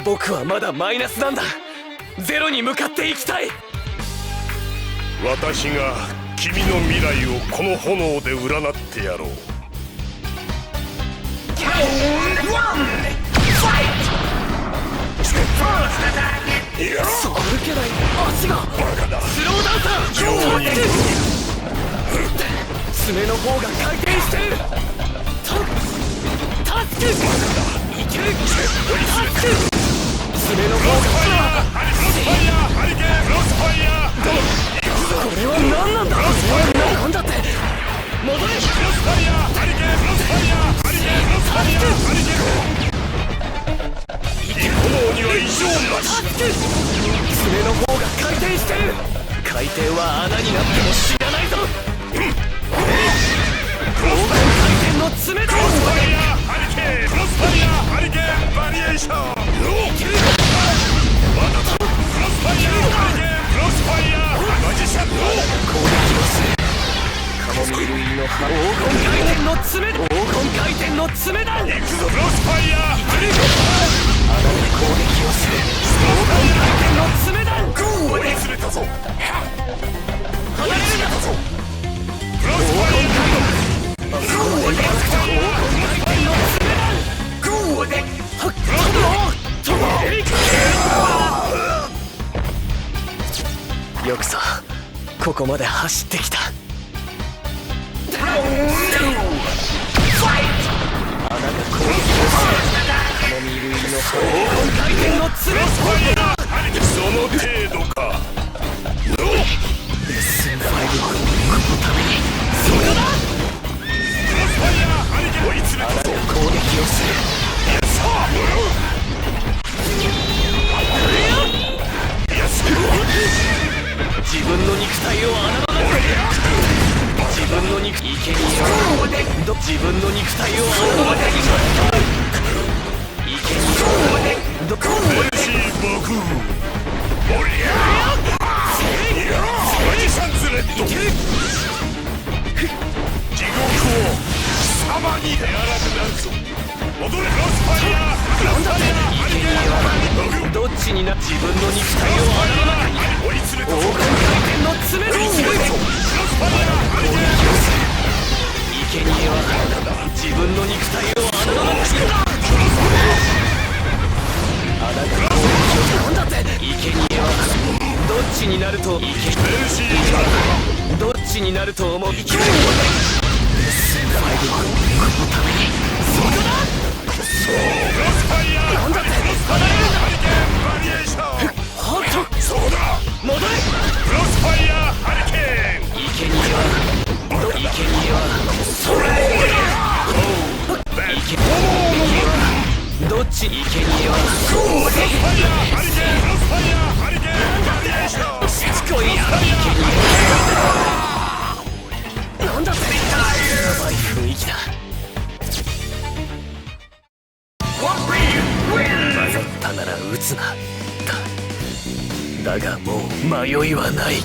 僕はまだマイナスなんだ。ゼロに向かっていきたい。私が君の未来をこの炎で占ってやろう。そ歩けない足が。スローダンサー爪の方が回転してる。タスクいける。タスク爪の方が。これは何なんだ。なんだって。戻れ。炎には異常なし。爪の方が回転してる。回転は穴になっても知らないぞ。黄金回転の爪だ。クロスファイヤーハリケーン、クロスファイヤーハリケーンバリエーション。いける。まだとクロスファイヤーハリケーン、クロスファイヤーマジシャンの攻撃をする。カモミール入りの黄金回転の爪だ。黄金回転の爪だ。行くぞクロスファイヤー。いける。穴で攻撃をする。黄金回転の爪だ。追い詰めたぞ。離れるな。クロスファイヤー。黄金回転の爪だ。グーではっよくさここまで走ってきた。穴が攻撃をする。カモミール入りの黄金回転の爪。その程度か。レッスン5をこのために。そこだ。クロスファイヤーハリケーン追い詰めたぞ。穴が攻撃をする。自分の肉体を穴の中に。自分の肉生贄を自分の肉体を穴の中に。生贄をメルシーバクーオリアマジシャンズレッド。地獄を貴様にやらくなるぞ。戻れクロスファイヤー。なんだって生贄はどっちにな。自分の肉体を穴の中に。追い詰めたぞ。黄金回転の爪で攻撃をする。生贄は自分の肉体を穴の中に。穴が攻撃をする。なんだって生贄はどっちになると。メルシーどっちになると思う。生きる。レッスン5はこのために。そこだ。クロスファイヤー。なんだって離れるな。ハリケーンバリエーション。ハートそうだ。戻れ。クロスファイヤーハリケーン。生贄はそれ生贄はどっち。生贄はクロスファイヤーハリケーン、クロスファイヤーハリケーンバリエーション。しつこい。生贄なんだって。やばい雰囲気だ。迷ったなら撃つな。だがもう迷いはない。